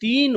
3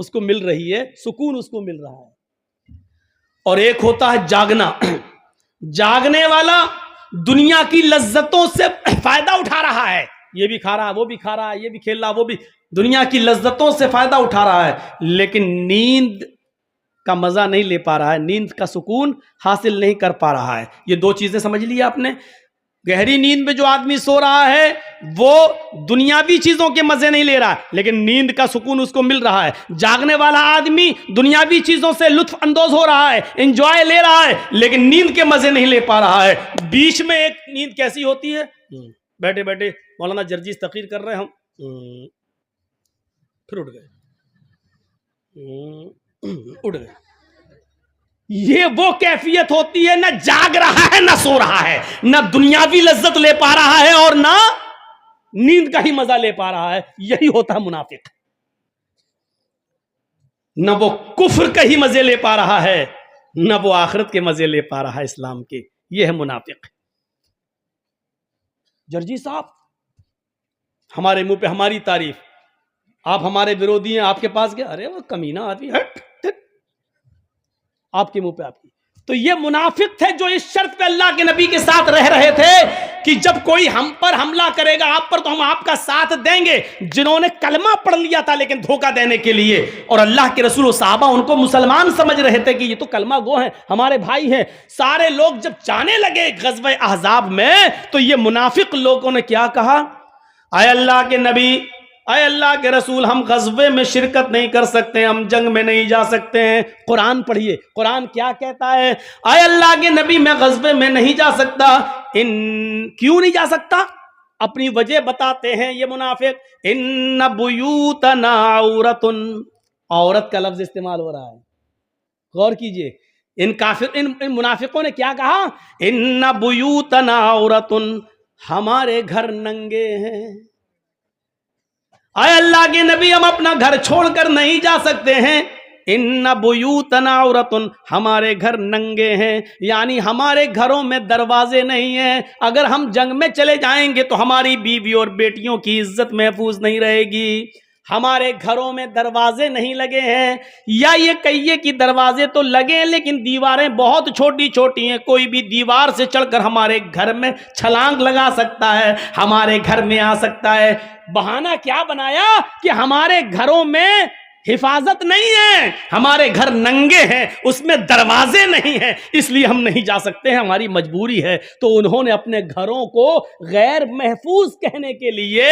اس کو مل رہی ہے, سکون اس کو مل رہا ہے. اور ایک ہوتا ہے جاگنا. جاگنے والا دنیا کی لذتوں سے فائدہ اٹھا رہا ہے, یہ بھی کھا رہا ہے, وہ بھی کھا رہا ہے, یہ بھی کھیل رہا, وہ بھی, دنیا کی لذتوں سے فائدہ اٹھا رہا ہے, لیکن نیند کا مزہ نہیں لے پا رہا ہے, نیند کا سکون حاصل نہیں کر پا رہا ہے. یہ دو چیزیں سمجھ لی آپ نے. گہری نیند میں جو آدمی سو رہا ہے وہ دنیاوی چیزوں کے مزے نہیں لے رہا ہے, لیکن نیند کا سکون اس کو مل رہا ہے. جاگنے والا آدمی دنیاوی چیزوں سے لطف اندوز ہو رہا ہے, انجوائے لے رہا ہے, لیکن نیند کے مزے نہیں لے پا رہا ہے. بیچ میں ایک نیند کیسی ہوتی ہے, بیٹھے بیٹھے مولانا جرجیز تقریر کر رہے ہیں, ہم پھر اٹھ گئے, اٹھ گئے. یہ وہ کیفیت ہوتی ہے, نہ جاگ رہا ہے نہ سو رہا ہے, نہ دنیاوی لذت لے پا رہا ہے اور نہ نیند کا ہی مزہ لے پا رہا ہے. یہی ہوتا ہے منافق. نہ وہ کفر کا ہی مزے لے پا رہا ہے, نہ وہ آخرت کے مزے لے پا رہا ہے اسلام کے. یہ ہے منافق. جرجی صاحب ہمارے منہ پہ ہماری تعریف, آپ ہمارے ورودی ہیں, آپ کے پاس گئے, ارے وہ کمینہ آدمی, آپ کے منہ پہ آپ کی. تو یہ منافق تھے جو اس شرط پہ اللہ کے نبی کے ساتھ رہ رہے تھے کہ جب کوئی ہم پر حملہ کرے گا آپ پر تو ہم آپ کا ساتھ دیں گے. جنہوں نے کلمہ پڑھ لیا تھا لیکن دھوکہ دینے کے لیے, اور اللہ کے رسول و صحابہ ان کو مسلمان سمجھ رہے تھے کہ یہ تو کلمہ گو ہیں, ہمارے بھائی ہیں. سارے لوگ جب جانے لگے غزوہ احزاب میں تو یہ منافق لوگوں نے کیا کہا, اے اللہ کے نبی, اے اللہ کے رسول, ہم غزوے میں شرکت نہیں کر سکتے, ہم جنگ میں نہیں جا سکتے ہیں. قرآن پڑھیے, قرآن کیا کہتا ہے, اے اللہ کے نبی میں غزوے میں نہیں جا سکتا. کیوں نہیں جا سکتا؟ اپنی وجہ بتاتے ہیں یہ منافق. ان بیوتنا عورت, عورت کا لفظ استعمال ہو رہا ہے, غور کیجئے. ان منافقوں نے کیا کہا, ان بیوتنا عورت, ہمارے گھر ننگے ہیں. اے اللہ کے نبی ہم اپنا گھر چھوڑ کر نہیں جا سکتے ہیں. ان بیوتنا عورت, ہمارے گھر ننگے ہیں, یعنی ہمارے گھروں میں دروازے نہیں ہیں. اگر ہم جنگ میں چلے جائیں گے تو ہماری بیوی اور بیٹیوں کی عزت محفوظ نہیں رہے گی. ہمارے گھروں میں دروازے نہیں لگے ہیں, یا یہ کہیے کہ دروازے تو لگے ہیں لیکن دیواریں بہت چھوٹی چھوٹی ہیں. کوئی بھی دیوار سے چڑھ کر ہمارے گھر میں چھلانگ لگا سکتا ہے, ہمارے گھر میں آ سکتا ہے. بہانہ کیا بنایا کہ ہمارے گھروں میں حفاظت نہیں ہے, ہمارے گھر ننگے ہیں, اس میں دروازے نہیں ہیں, اس لیے ہم نہیں جا سکتے ہیں, ہماری مجبوری ہے. تو انہوں نے اپنے گھروں کو غیر محفوظ کہنے کے لیے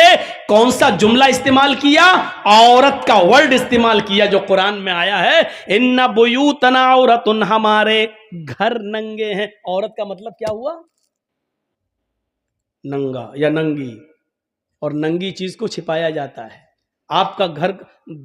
کون سا جملہ استعمال کیا, عورت کا ورڈ استعمال کیا جو قرآن میں آیا ہے, ان بیوتنا عورت, ہمارے گھر ننگے ہیں. عورت کا مطلب کیا ہوا, ننگا یا ننگی, اور ننگی چیز کو چھپایا جاتا ہے. آپ کا گھر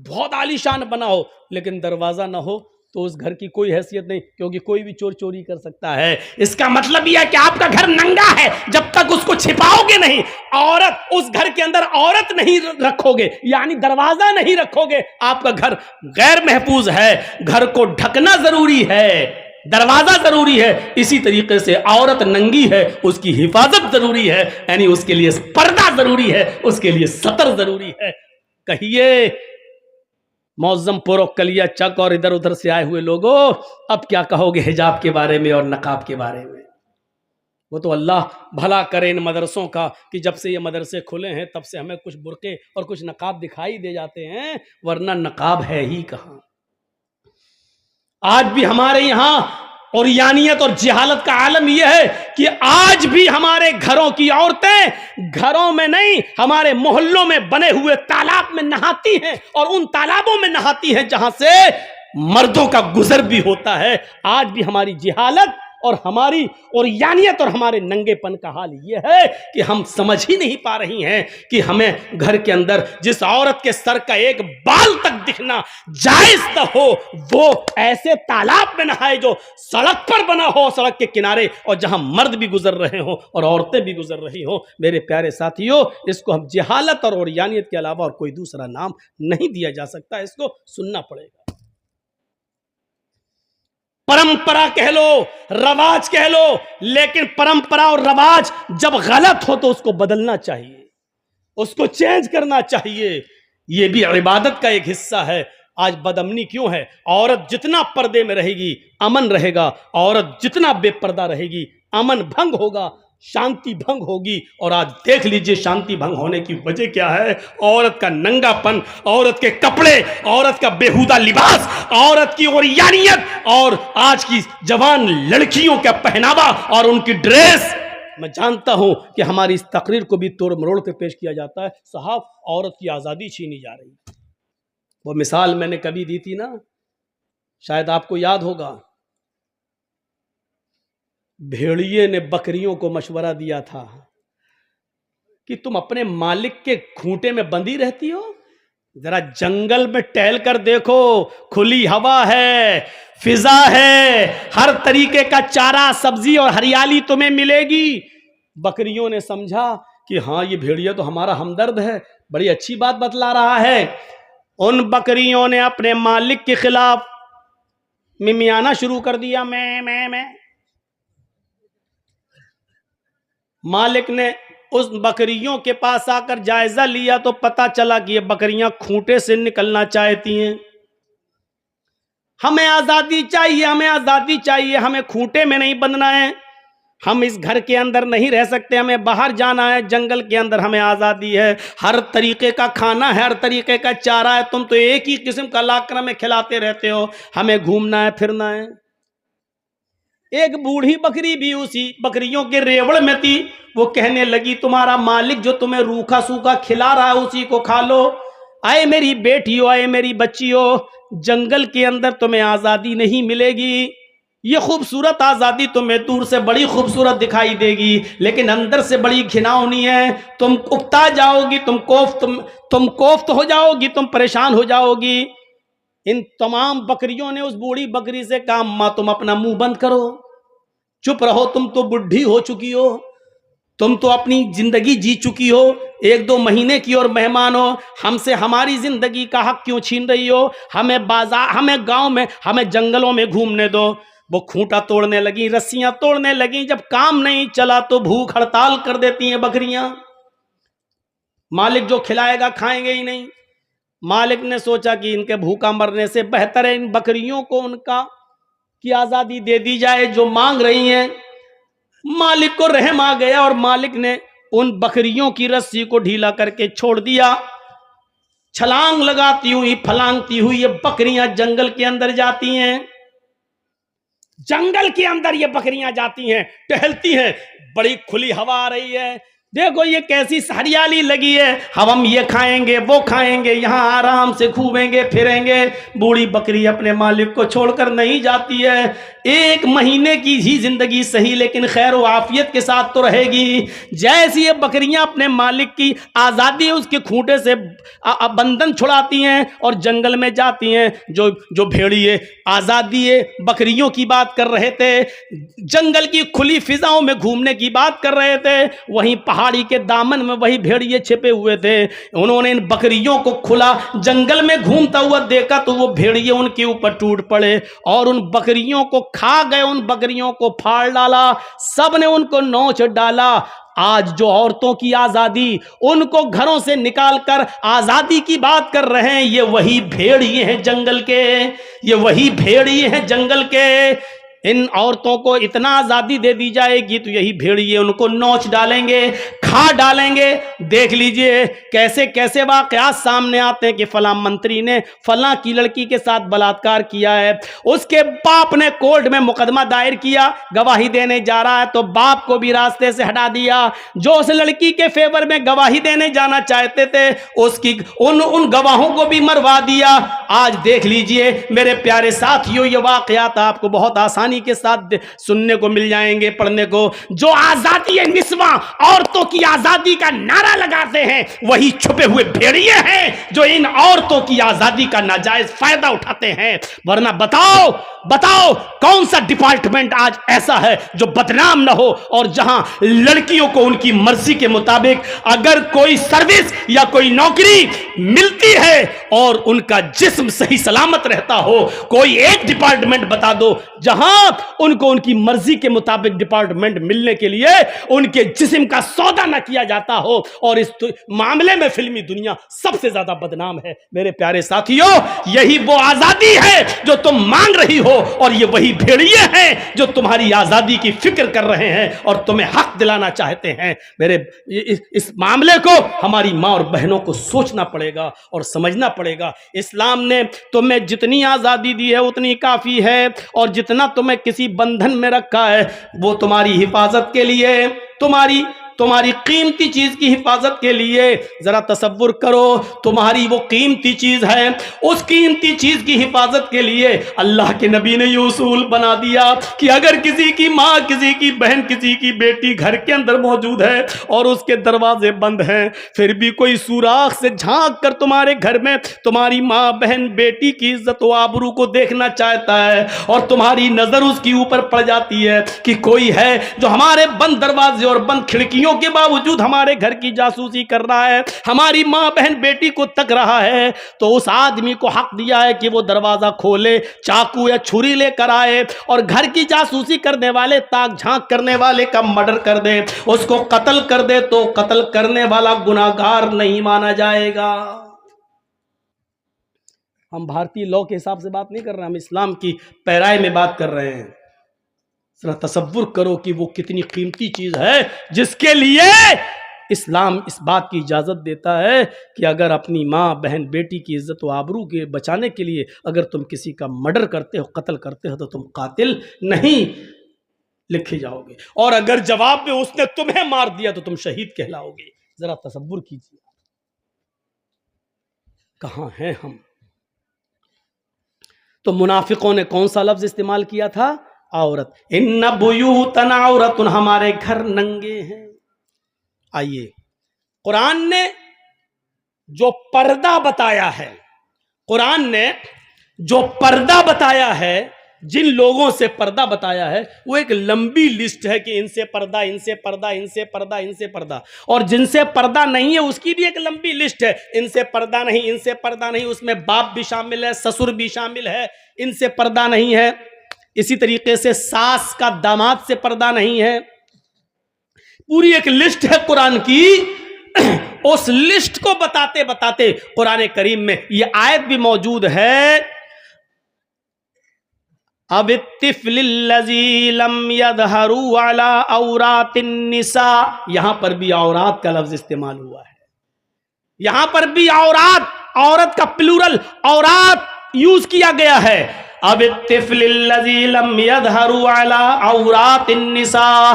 بہت عالی شان بنا ہو لیکن دروازہ نہ ہو تو اس گھر کی کوئی حیثیت نہیں, کیونکہ کوئی بھی چور چوری کر سکتا ہے. اس کا مطلب یہ ہے کہ آپ کا گھر ننگا ہے جب تک اس کو چھپاؤ گے نہیں. عورت, اس گھر کے اندر عورت نہیں رکھو گے, یعنی دروازہ نہیں رکھو گے, آپ کا گھر غیر محفوظ ہے. گھر کو ڈھکنا ضروری ہے, دروازہ ضروری ہے. اسی طریقے سے عورت ننگی ہے, اس کی حفاظت ضروری ہے, یعنی اس کے لیے پردہ ضروری ہے, اس کے لیے ستر ضروری ہے. کہیے معظم پورو کلیا چک اور ادھر ادھر سے آئے ہوئے لوگوں, اب کیا کہو گے حجاب کے بارے میں اور نقاب کے بارے میں؟ وہ تو اللہ بھلا کرے ان مدرسوں کا کہ جب سے یہ مدرسے کھلے ہیں تب سے ہمیں کچھ برقعے اور کچھ نقاب دکھائی دے جاتے ہیں, ورنہ نقاب ہے ہی کہاں. آج بھی ہمارے یہاں اوریانیت اور جہالت کا عالم یہ ہے کہ آج بھی ہمارے گھروں کی عورتیں گھروں میں نہیں, ہمارے محلوں میں بنے ہوئے تالاب میں نہاتی ہیں, اور ان تالابوں میں نہاتی ہیں جہاں سے مردوں کا گزر بھی ہوتا ہے. آج بھی ہماری جہالت اور ہماری اوریانیت اور ہمارے ننگے پن کا حال یہ ہے کہ ہم سمجھ ہی نہیں پا رہی ہیں کہ ہمیں گھر کے اندر جس عورت کے سر کا ایک بال تک دکھنا جائز نہ ہو, وہ ایسے تالاب میں نہائے جو سڑک پر بنا ہو, سڑک کے کنارے, اور جہاں مرد بھی گزر رہے ہوں اور عورتیں بھی گزر رہی ہوں. میرے پیارے ساتھیوں, اس کو ہم جہالت اور اوریانیت کے علاوہ اور کوئی دوسرا نام نہیں دیا جا سکتا, اس کو سننا پڑے گا. پرمپرا کہہ لو, رواج کہہ لو, لیکن پرمپرا اور رواج جب غلط ہو تو اس کو بدلنا چاہیے, اس کو چینج کرنا چاہیے. یہ بھی عبادت کا ایک حصہ ہے. آج بدامنی کیوں ہے؟ عورت جتنا پردے میں رہے گی امن رہے گا، عورت جتنا بے پردہ رہے گی امن بھنگ ہوگا، شانتی بھنگ ہوگی۔ اور آج دیکھ لیجئے شانتی بھنگ ہونے کی وجہ کیا ہے؟ عورت کا ننگا پن، عورت کے کپڑے، عورت کا بیہودہ لباس، عورت کی عریانیت، اور آج کی جوان لڑکیوں کا پہناوا اور ان کی ڈریس۔ میں جانتا ہوں کہ ہماری اس تقریر کو بھی توڑ مروڑ کے پیش کیا جاتا ہے، صاحب عورت کی آزادی چھینی جا رہی ہے۔ وہ مثال میں نے کبھی دی تھی نا، شاید آپ کو یاد ہوگا، بھیڑیے نے بکریوں کو مشورہ دیا تھا کہ تم اپنے مالک کے کھونٹے میں بندھی رہتی ہو، ذرا جنگل میں ٹہل کر دیکھو، کھلی ہوا ہے، فضا ہے، ہر طریقے کا چارہ، سبزی اور ہریالی تمہیں ملے گی۔ بکریوں نے سمجھا کہ ہاں یہ بھیڑیا تو ہمارا ہمدرد ہے، بڑی اچھی بات بتلا رہا ہے۔ ان بکریوں نے اپنے مالک کے خلاف ممیانا شروع کر دیا، میں۔ مالک نے اس بکریوں کے پاس آ کر جائزہ لیا تو پتا چلا کہ یہ بکریاں کھونٹے سے نکلنا چاہتی ہیں۔ ہمیں آزادی چاہیے، ہمیں آزادی چاہیے، ہمیں کھونٹے میں نہیں بندھنا ہے، ہم اس گھر کے اندر نہیں رہ سکتے، ہمیں باہر جانا ہے، جنگل کے اندر ہمیں آزادی ہے، ہر طریقے کا کھانا ہے، ہر طریقے کا چارہ ہے، تم تو ایک ہی قسم کا لاکرا میں کھلاتے رہتے ہو، ہمیں گھومنا ہے، پھرنا ہے۔ ایک بوڑھی بکری بھی اسی بکریوں کے ریوڑ میں تھی، وہ کہنے لگی تمہارا مالک جو تمہیں روکھا سوکھا کھلا رہا ہے اسی کو کھا لو۔ آئے میری بیٹیو، آئے میری بچیو، جنگل کے اندر تمہیں آزادی نہیں ملے گی، یہ خوبصورت آزادی تمہیں دور سے بڑی خوبصورت دکھائی دے گی لیکن اندر سے بڑی گھناؤنی ہے، تم اکتا جاؤ گی، تم کوفت ہو جاؤ گی، تم پریشان ہو جاؤ گی۔ ان تمام بکریوں نے اس بوڑھی بکری سے کہا ماں تم اپنا منہ بند کرو، چپ رہو، تم تو بڈھی ہو چکی ہو، تم تو اپنی زندگی جی چکی ہو، 1-2 مہینے کی اور مہمان ہو، ہم سے ہماری زندگی کا حق کیوں چھین رہی ہو؟ ہمیں بازار، ہمیں گاؤں میں، ہمیں جنگلوں میں گھومنے دو۔ وہ کھونٹا توڑنے لگی، رسیاں توڑنے لگی، جب کام نہیں چلا تو بھوک ہڑتال کر دیتی ہیں بکریاں، مالک جو کھلائے گا کھائیں گے ہی نہیں۔ مالک نے سوچا کہ ان کے بھوکا مرنے سے بہتر ہے ان بکریوں کو ان کی آزادی دے دی جائے جو مانگ رہی ہیں۔ مالک کو رحم آ گیا اور مالک نے ان بکریوں کی رسی کو ڈھیلا کر کے چھوڑ دیا۔ چھلانگ لگاتی ہوئی، پھلانگتی ہوئی یہ بکریاں جنگل کے اندر جاتی ہیں، جنگل کے اندر یہ بکریاں جاتی ہیں، ٹہلتی ہیں، بڑی کھلی ہوا آ رہی ہے، دیکھو یہ کیسی ہریالی لگی ہے، ہم یہ کھائیں گے وہ کھائیں گے، یہاں آرام سے گھومیں گے پھریں گے۔ بوڑھی بکری اپنے مالک کو چھوڑ کر نہیں جاتی ہے، 1 مہینے کی ہی زندگی صحیح لیکن خیر و عافیت کے ساتھ تو رہے گی۔ جیسے یہ بکریاں اپنے مالک کی آزادی اس کے کھونٹے سے بندھن چھڑاتی ہیں اور جنگل میں جاتی ہیں، جو بھیڑیے آزادی بکریوں کی بات کر رہے تھے، جنگل کی کھلی فضاؤں میں گھومنے کی بات کر رہے تھے، وہیں پہاڑی کے دامن میں وہی بھیڑیے چھپے ہوئے تھے۔ انہوں نے ان بکریوں کو کھلا جنگل میں گھومتا ہوا دیکھا تو وہ بھیڑیے ان کے اوپر ٹوٹ پڑے اور ان بکریوں کو کھا گئے، ان بکریوں کو پھاڑ ڈالا، سب نے ان کو نوچ ڈالا۔ آج جو عورتوں کی آزادی ان کو گھروں سے نکال کر آزادی کی بات کر رہے ہیں، یہ وہی بھیڑیے ہیں جنگل کے، یہ وہی بھیڑیے ہیں جنگل کے۔ ان عورتوں کو اتنا آزادی دے دی جائے گی تو یہی بھیڑیے ان کو نوچ ڈالیں گے، کھا ڈالیں گے۔ دیکھ لیجئے کیسے کیسے واقعات سامنے آتے ہیں کہ فلاں منتری نے فلاں کی لڑکی کے ساتھ بلاತ್کار کیا ہے، اس کے باپ نے کورٹ میں مقدمہ دائر کیا، گواہی دینے جا رہا ہے تو باپ کو بھی راستے سے ہٹا دیا، جو اس لڑکی کے فیور میں گواہی دینے جانا چاہتے تھے ان گواہوں کو بھی مروا دیا۔ آج دیکھ لیجئے میرے پیارے ساتھیوں، یہ واقعات آپ کو بہت آسانی کے ساتھ سننے کو مل جائیں گے، پڑھنے کو۔ جو آزادی نسواں، عورتوں کی آزادی کا نعرہ لگاتے ہیں، وہی چھپے ہوئے بھیڑیے ہیں جو ان عورتوں کی آزادی کا ناجائز فائدہ اٹھاتے ہیں۔ ورنہ بتاؤ کون سا ڈپارٹمنٹ آج ایسا ہے جو بدنام نہ ہو، اور جہاں لڑکیوں کو ان کی مرضی کے مطابق اگر کوئی سروس یا کوئی نوکری ملتی ہے اور ان کا جسم صحیح سلامت رہتا ہو، کوئی ایک ڈپارٹمنٹ بتا دو جہاں ان کو ان کی مرضی کے مطابق ڈپارٹمنٹ ملنے کے لیے ان کے جسم کا سودا نہ کیا جاتا ہو، اور اس معاملے میں فلمی دنیا سب سے زیادہ بدنام ہے۔ میرے پیارے ساتھیوں، یہی وہ آزادی ہے جو تم مانگ رہی ہو، اور یہ وہی بھیڑیے ہیں جو تمہاری آزادی کی فکر کر رہے ہیں اور تمہیں حق دلانا چاہتے ہیں۔ میرے اس معاملے کو ہماری ماں اور بہنوں کو سوچنا پڑے گا اور سمجھنا پڑے گا۔ اسلام نے تمہیں جتنی آزادی دی ہے اتنی کافی ہے، اور جتنا تمہیں کسی بندھن میں رکھا ہے وہ تمہاری حفاظت کے لیے، تمہاری قیمتی چیز کی حفاظت کے لیے۔ ذرا تصور کرو، تمہاری وہ قیمتی چیز ہے، اس قیمتی چیز کی حفاظت کے لیے اللہ کے نبی نے یہ اصول بنا دیا کہ اگر کسی کی ماں، کسی کی بہن، کسی کی بیٹی گھر کے اندر موجود ہے اور اس کے دروازے بند ہیں، پھر بھی کوئی سوراخ سے جھانک کر تمہارے گھر میں تمہاری ماں، بہن، بیٹی کی عزت و آبرو کو دیکھنا چاہتا ہے، اور تمہاری نظر اس کے اوپر پڑ جاتی ہے کہ کوئی ہے جو ہمارے بند دروازے اور بند کھڑکیوں کے باوجود ہمارے گھر کی جاسوسی کر رہا ہے، ہماری ماں، بہن، بیٹی کو تک رہا ہے، تو اس آدمی کو حق دیا ہے کہ وہ دروازہ کھولے، چاقو یا چھری لے کر آئے اور گھر کی جاسوسی کرنے والے، تاک جھانک کرنے والے کا مرڈر کر دے، اس کو قتل کر دے، تو قتل کرنے والا گناہگار نہیں مانا جائے گا۔ ہم بھارتی لاء کے حساب سے بات نہیں کر رہے ہیں، ہم اسلام کی پیرائی میں بات کر رہے ہیں۔ ذرا تصور کرو کہ وہ کتنی قیمتی چیز ہے جس کے لیے اسلام اس بات کی اجازت دیتا ہے کہ اگر اپنی ماں، بہن، بیٹی کی عزت و آبرو کے بچانے کے لیے اگر تم کسی کا مرڈر کرتے ہو، قتل کرتے ہو، تو تم قاتل نہیں لکھے جاؤ گے، اور اگر جواب میں اس نے تمہیں مار دیا تو تم شہید کہلاؤ گے۔ ذرا تصور کیجیے کہاں ہیں ہم۔ تو منافقوں نے کون سا لفظ استعمال کیا تھا؟ عورت۔ ان بیوتنا عورت، ہمارے گھر ننگے ہیں۔ آئیے، قرآن نے جو پردہ بتایا ہے، قرآن نے جو پردہ بتایا ہے، جن لوگوں سے پردہ بتایا ہے، وہ ایک لمبی لسٹ ہے کہ ان سے پردہ، ان سے پردہ، ان سے پردہ، ان سے پردہ، اور جن سے پردہ نہیں ہے اس کی بھی ایک لمبی لسٹ ہے، ان سے پردہ نہیں، ان سے پردہ نہیں، اس میں باپ بھی شامل ہے، سسر بھی شامل ہے، ان سے پردہ نہیں ہے۔ اسی طریقے سے ساس کا داماد سے پردہ نہیں ہے۔ پوری ایک لسٹ ہے قرآن کی۔ اس لسٹ کو بتاتے بتاتے قرآن کریم میں یہ آیت بھی موجود ہے، اب الطفل الذی لم یظہروا علی عورات النساء، یہاں پر بھی عورات کا لفظ استعمال ہوا ہے، یہاں پر بھی عورت کا پلورل عورات یوز کیا گیا ہے۔ اب الطفل الذی لم یظہروا علی عورات النساء،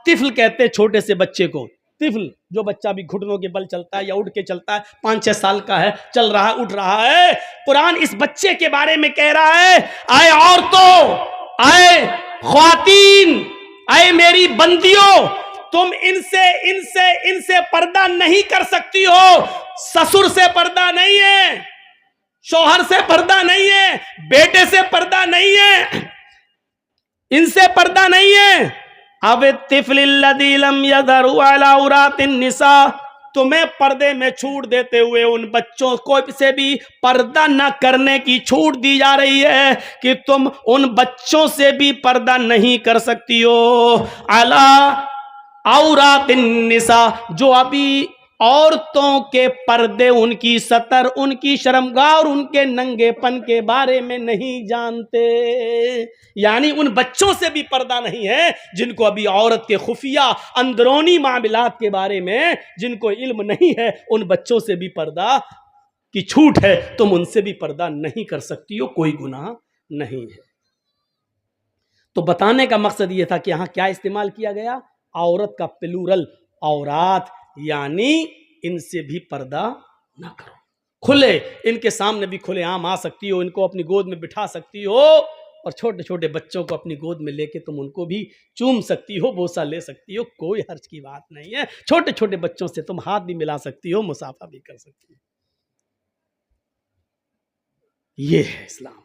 طفل کہتے ہیں چھوٹے سے بچے کو، طفل جو بچہ بھی گھٹنوں کے بل چلتا ہے یا اٹھ کے چلتا ہے، 5-6 سال کا ہے، چل رہا ہے، اٹھ رہا ہے، قرآن اس بچے کے بارے میں کہہ رہا ہے، اے عورتوں، اے خواتین، اے میری بندیوں، تم ان سے پردہ نہیں کر سکتی ہو۔ سسر سے پردہ نہیں ہے، شوہر سے پردہ نہیں ہے، بیٹے سے پردہ نہیں ہے، ان سے پردہ نہیں ہے۔ اب الطفل الذی لم یظہروا علی عورات النساء، تمہیں پردے میں چھوٹ دیتے ہوئے ان بچوں کو سے بھی پردہ نہ کرنے کی چھوٹ دی جا رہی ہے کہ تم ان بچوں سے بھی پردہ نہیں کر سکتی ہو۔ علی عورات النساء، جو ابھی عورتوں کے پردے، ان کی ستر، ان کی شرمگاہ اور ان کے ننگے پن کے بارے میں نہیں جانتے، یعنی ان بچوں سے بھی پردہ نہیں ہے جن کو ابھی عورت کے خفیہ اندرونی معاملات کے بارے میں جن کو علم نہیں ہے، ان بچوں سے بھی پردہ کی چھوٹ ہے، تم ان سے بھی پردہ نہیں کر سکتی ہو، کوئی گناہ نہیں ہے۔ تو بتانے کا مقصد یہ تھا کہ یہاں کیا استعمال کیا گیا؟ عورت کا پلورل عورات، یعنی ان سے بھی پردہ نہ کرو، کھلے، ان کے سامنے بھی کھلے عام آ سکتی ہو، ان کو اپنی گود میں بٹھا سکتی ہو، اور چھوٹے چھوٹے بچوں کو اپنی گود میں لے کے تم ان کو بھی چوم سکتی ہو، بوسہ لے سکتی ہو، کوئی حرج کی بات نہیں ہے۔ چھوٹے چھوٹے بچوں سے تم ہاتھ بھی ملا سکتی ہو، مصافحہ بھی کر سکتی ہو۔ یہ ہے اسلام۔